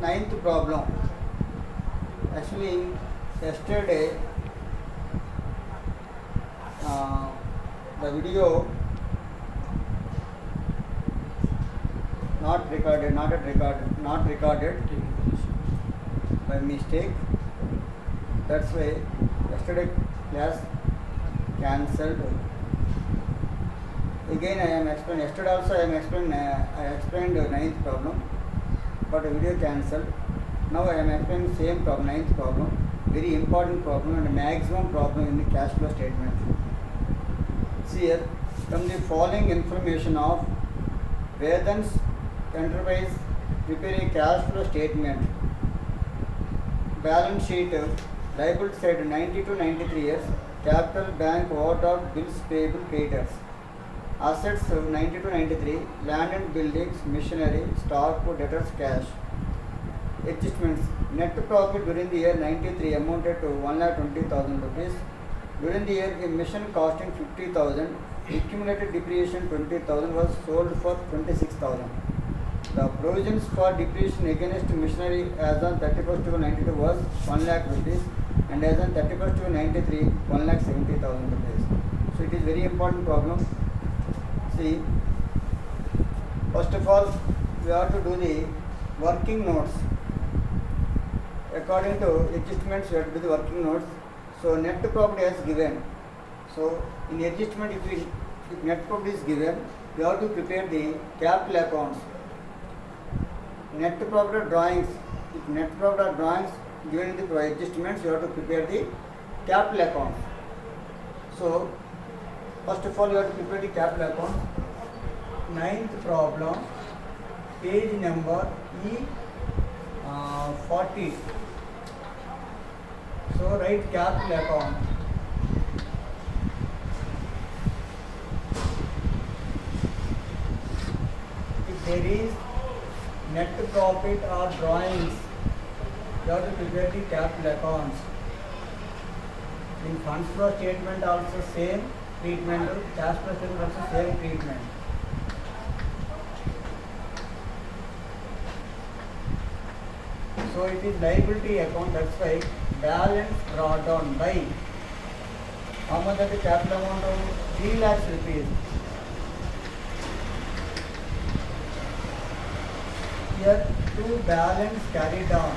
ninth problem. Actually, yesterday the video not recorded by mistake. That's why yesterday class cancelled. Again I am explained. Yesterday also I explained the ninth problem, but the video cancelled. Now I am explaining same problem, ninth problem, very important problem and maximum problem in the cash flow statement. See here, from the following information of Vedans Enterprise prepare a cash flow statement. Balance sheet, liability side 90 to 93 years, capital, bank, overdraft, bills payable, creditors. Assets 90 to 93, land and buildings, machinery, stock, debtors, cash. Adjustments, net profit during the year 93 amounted to 1,20,000 rupees. During the year, a machine costing 50,000, accumulated depreciation 20,000 was sold for 26,000. The provisions for depreciation against machinery as on 31st to 92 was 1 lakh rupees and as on 31st to 93 1,70,000 rupees. So it is very important problem. See, first of all, we have to do the working notes. According to adjustments, we have to do the working notes. So net profit is given. So in adjustment, if net profit is given, we have to prepare the capital accounts. Net profit drawings. If net profit drawings given in the adjustments, you have to prepare the capital account. So first of all, you have to prepare the capital account. Ninth problem, page number E40. So write capital account. If there is net profit or drawings, you have to prepare the capital accounts. In funds flow statement also same treatment, cash flow statement also same treatment. So it is liability account, that's why balance brought down by how much is the capital amount of 3 lakhs rupees. Here two balance carried down.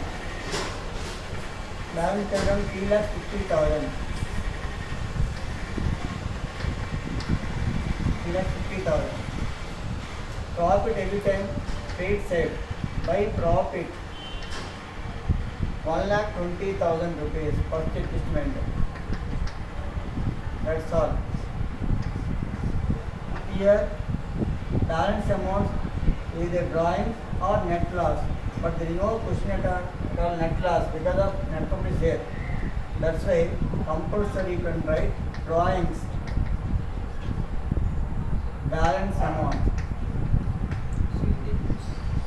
Balance carried down 3,50,000. 3,50,000. Profit every time trade side by profit 1,20,000 rupees first adjustment. That's all. Here balance amount is a drawing or net loss, but there is no question at all net loss because of net profit is here. That's why compulsory you can write drawings balance amount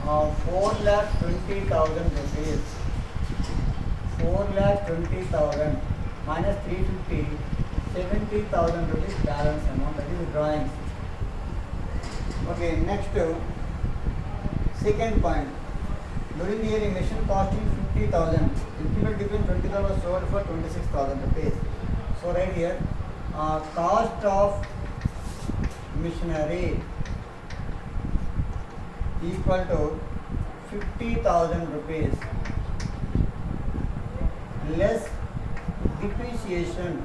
4,20,000 rupees. 4,20,000 minus 350, 70,000 rupees balance amount, that is drawings. Okay, next second point. During the year, a machine costing 50,000, increment between 20,000 was sold for 26,000 rupees. So right here, cost of machinery equal to 50,000 rupees less depreciation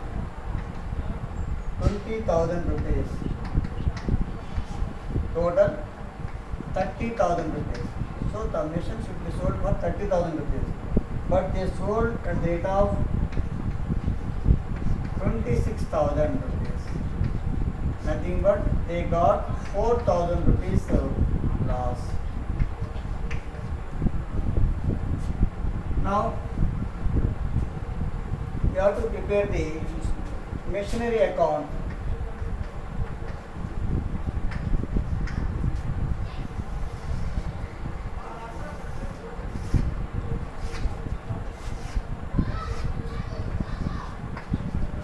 20,000 rupees, total 30,000 rupees. So the machine should be sold for 30,000 rupees, but they sold at the rate of 26,000 rupees. Nothing but they got 4,000 rupees loss. Now we have to prepare the machinery account.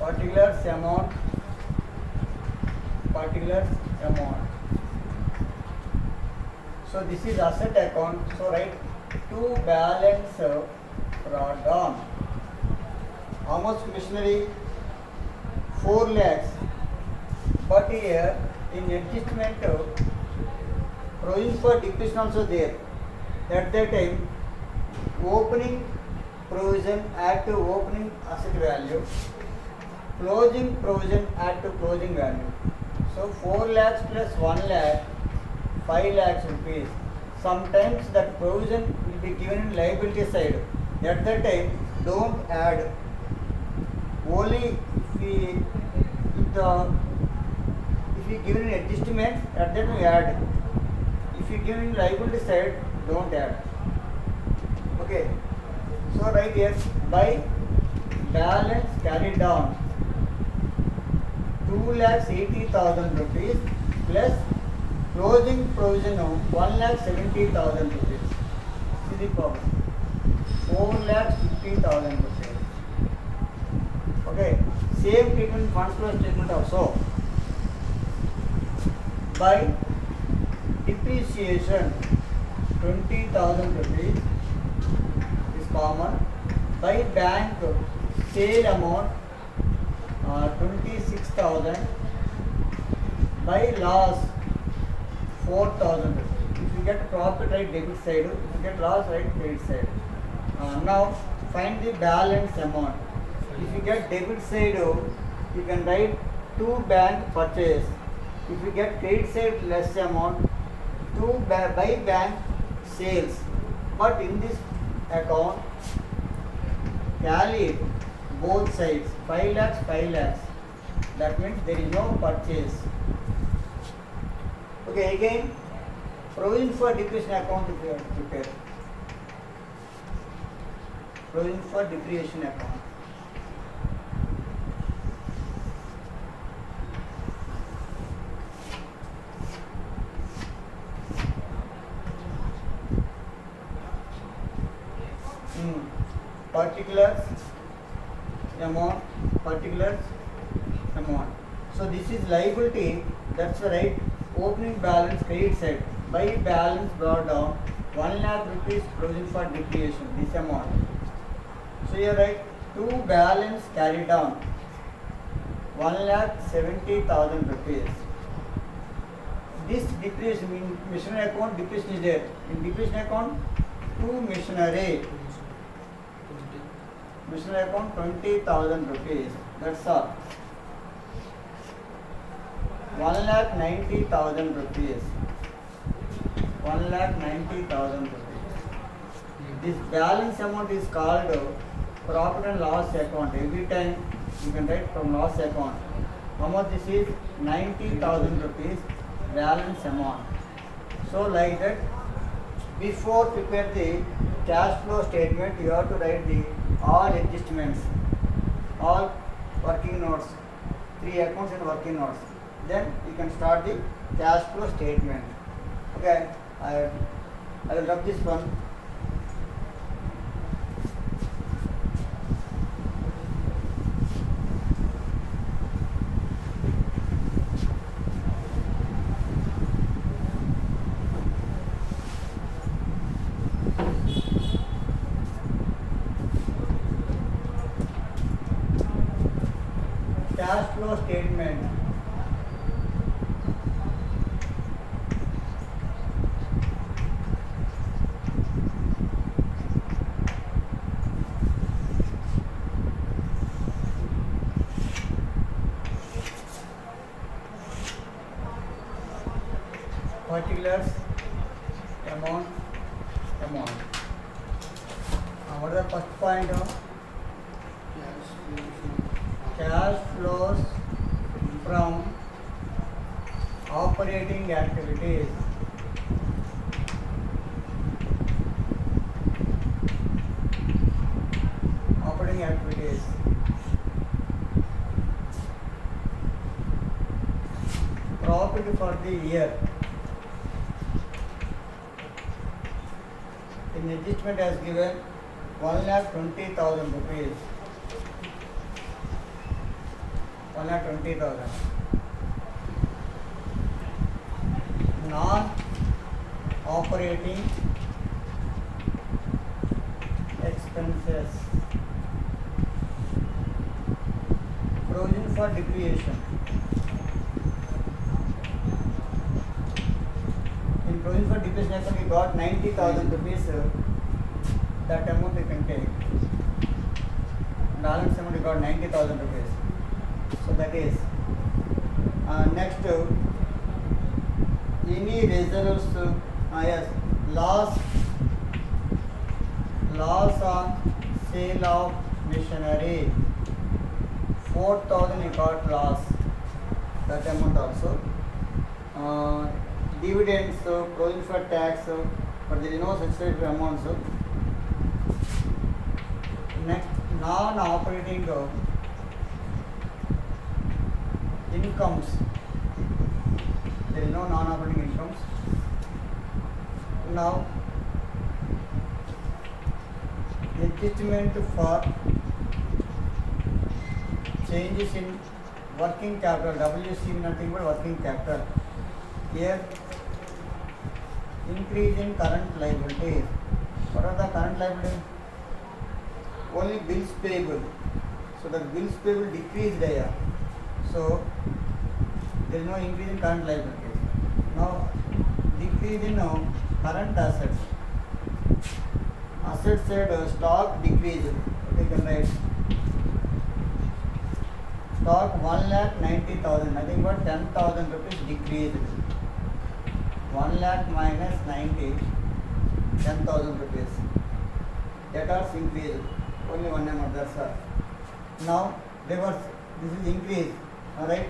Particulars amount. So this is asset account. So write to balance brought down. How much machinery? 4 lakhs. But here in adjustment, provision for depreciation also there. At that time, opening provision add to opening asset value, closing provision add to closing value. So 4 lakhs plus 1 lakh, 5 lakhs rupees. Sometimes that provision will be given in liability side. At that time, don't add. Only if we give an adjustment, at that we add. If you give in liability side, don't add. Okay. So right here, by balance carried down 2,80,000 rupees plus closing provision of 1,70,000 rupees. See the problem. 4,50,000 rupees. Okay. Same treatment fund flow statement also. By depreciation 20,000 rupees is common. By bank sale amount 26,000. By loss 4,000 rupees. If you get profit, write debit side. If you get loss, write credit side. Now find the balance amount. If you get debit side, you can write to bank purchase. If you get credit side less amount, to by bank sales. But in this account, tally both sides. 5 lakhs, 5 lakhs. That means there is no purchase. Okay, again, provision for depreciation account if you have to prepare. Provision for depreciation account. Particulars amount. So this is liability. That's right. Opening balance credit side. By balance brought down 1 lakh rupees provision for depreciation. This amount. So you write to balance carried down 1,70,000 rupees. This depreciation in machinery account depreciation is there. In depreciation account, to machinery. Machinery account 20,000 rupees. That's all. 1,90,000 rupees. 1,90,000 rupees. This balance amount is called profit and loss account. Every time you can write from loss account. How much this is? 90,000 rupees balance amount. So like that, before prepare the cash flow statement, you have to write the all adjustments, all working notes, 3 accounts and working notes. Then you can start the cash flow statement. Okay, I will rub this one. Cash flow statement. Particulars, amount. What is the first point of cash flows from operating activities. Operating activities. Profit for the year. In adjustment as given 1,20,000 rupees. 1,20,000. Non-operating for depreciation. In provision for depreciation, we got 90,000 rupees. That amount we can take. Balance amount we got 90,000 rupees. So that is next. Any reserves? Yes, loss on sale of machinery. 4,000 you got loss. That amount also. Dividends, provision for tax, but there is no such amounts. Next, non-operating incomes. There is no non-operating incomes. Now, adjustment for changes in working capital. WC nothing but working capital. Here, increase in current liabilities. What are the current liabilities? Only bills payable. So the bills payable decreased there. So there is no increase in current liabilities. Now decrease in current assets. Assets said stock decreased. Okay, you can write stock 1,90,000. Nothing but 10,000 rupees decreased. 1 lakh minus 90, 10,000 rupees. Debtors increased. Only one amount, that's all. Now reverse. This is increase. Alright.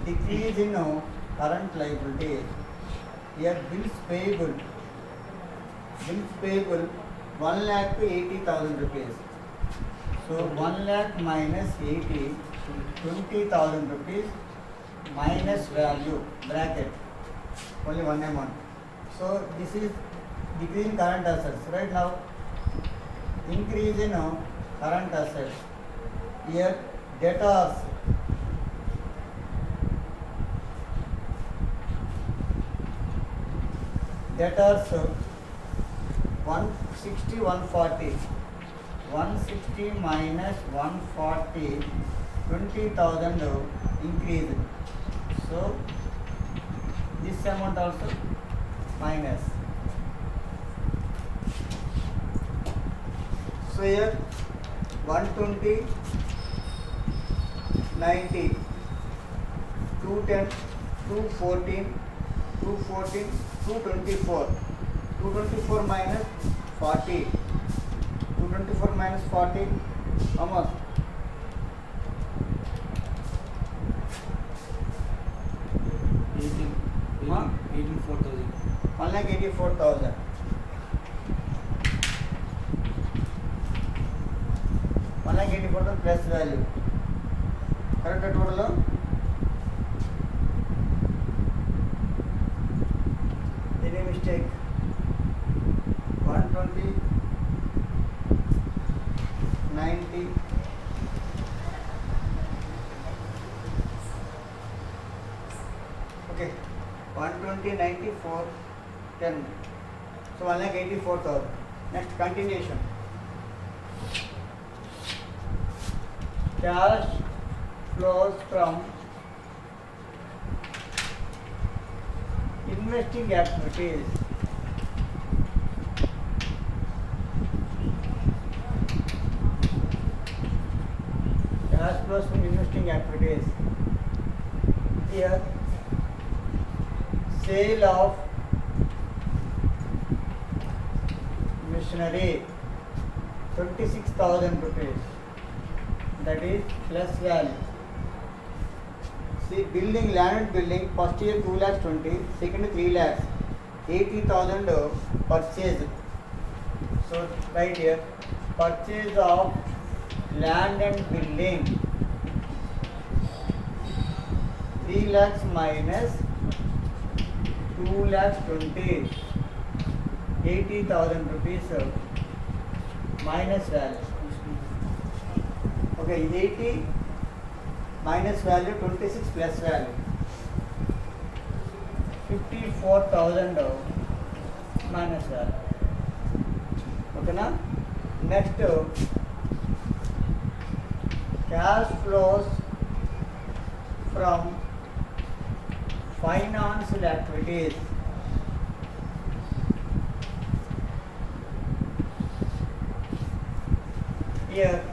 Decrease in current liability. Here bills payable. Bills payable 1 lakh to 80,000 rupees. So 1 lakh minus 80, 20,000 rupees minus value bracket. Only one amount. So this is decrease in current assets. Right now, increase in current assets. Here debtors. Debtors 160, 140. 160 minus 140, 20,000 increase. So this amount also minus. So here 120, 90, 210, 214, 214, 224. 224 minus 40. 224 minus 40, how much? 84,000. 1,84,000. 1,84,000 plus value. Correct total? Any mistake? 120, 90. Okay. 120, 94, 10. So 1,84,000. Next continuation. Cash flows from investing activities. Cash flows from investing activities. Here, sale of machinery 26,000 rupees. That is plus value. See, building, land and building, first year 2 lakhs 20, second year 3 lakhs, 80,000 purchase. So right here, purchase of land and building 3 lakhs minus 2 lakhs 20, 80,000 rupees minus value. Okay, 80 minus value 26 plus value 54,000 minus value. Okay na? Next, cash flows from financial activities. Here,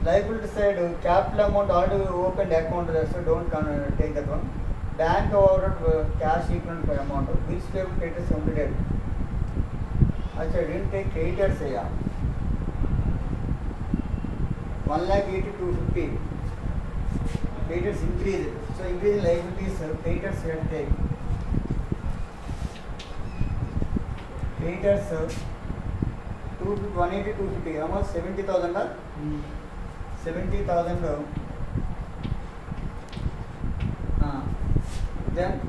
liability side, capital amount already opened account there, so don't take that one. Bank overdraft cash equivalent amount, bills payable creditors completed. Actually, I didn't take creditors here. 1,80,250. Creditors increased, so increase in liabilities, creditors we have to take. Creditors 180, 250, almost 70,000. 70,000. Then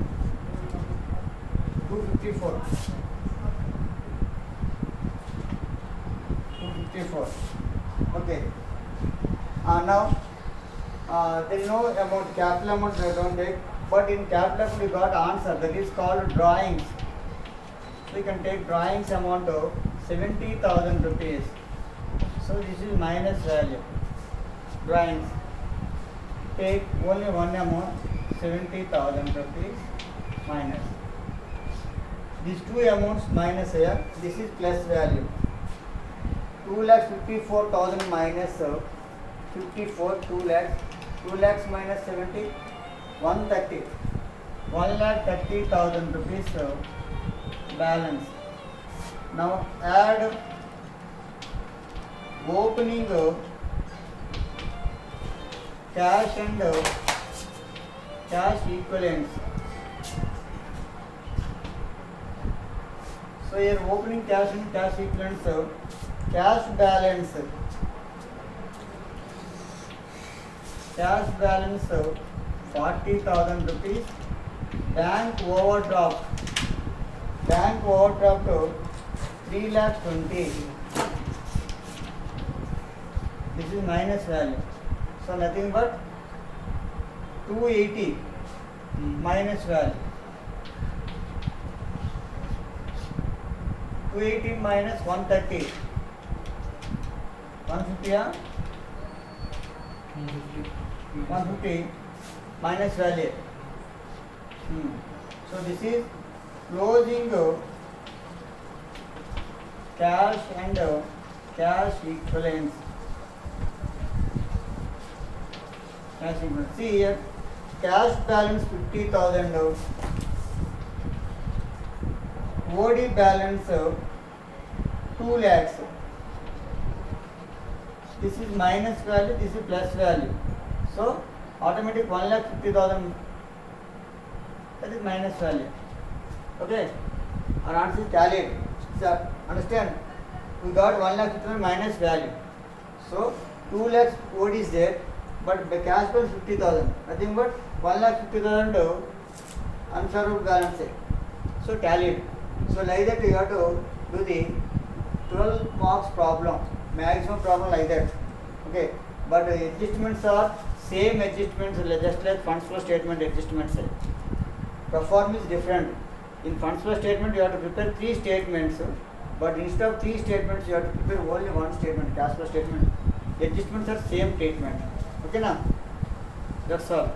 254. 254. Okay. Now there is no amount, capital amount they don't take, but in capital amount you got answer, that is called drawings. So you can take drawings amount of 70,000 rupees. So this is minus value. Drawings. Take only one amount, 70,000 rupees minus. These two amounts minus here. This is plus value. 2,54,000 minus 54, 2 lakhs. 2 lakhs minus 70, 130. 1,30,000 rupees balance. Now add opening cash and cash equivalents. So here opening cash and cash equivalents, cash balance 40,000 rupees. Bank overdraft 3,20,000. This is minus value. So nothing but 280 minus value. 280 minus 130. 150, 150 minus value. So this is closing cash and cash equivalents. Cash equivalents. See here, cash balance 50,000. OD balance 2 lakhs. This is minus value, this is plus value. So automatic 1,50,000, that is minus value. Okay, our answer is tallied. So understand, we got 1,50,000 minus value. So 2 lakhs OD is there, but the cash balance 50,000. Nothing but 1,50,000 unserved balance. So tallied. So like that you have to do the 12 marks problem, maximum problem like that. Okay, but adjustments are same adjustments, just like funds flow statement adjustments. Perform is different. In funds flow statement you have to prepare 3 statements, but instead of 3 statements you have to prepare only 1 statement, cash flow statement. Adjustments are same statement. Okay, now that's all.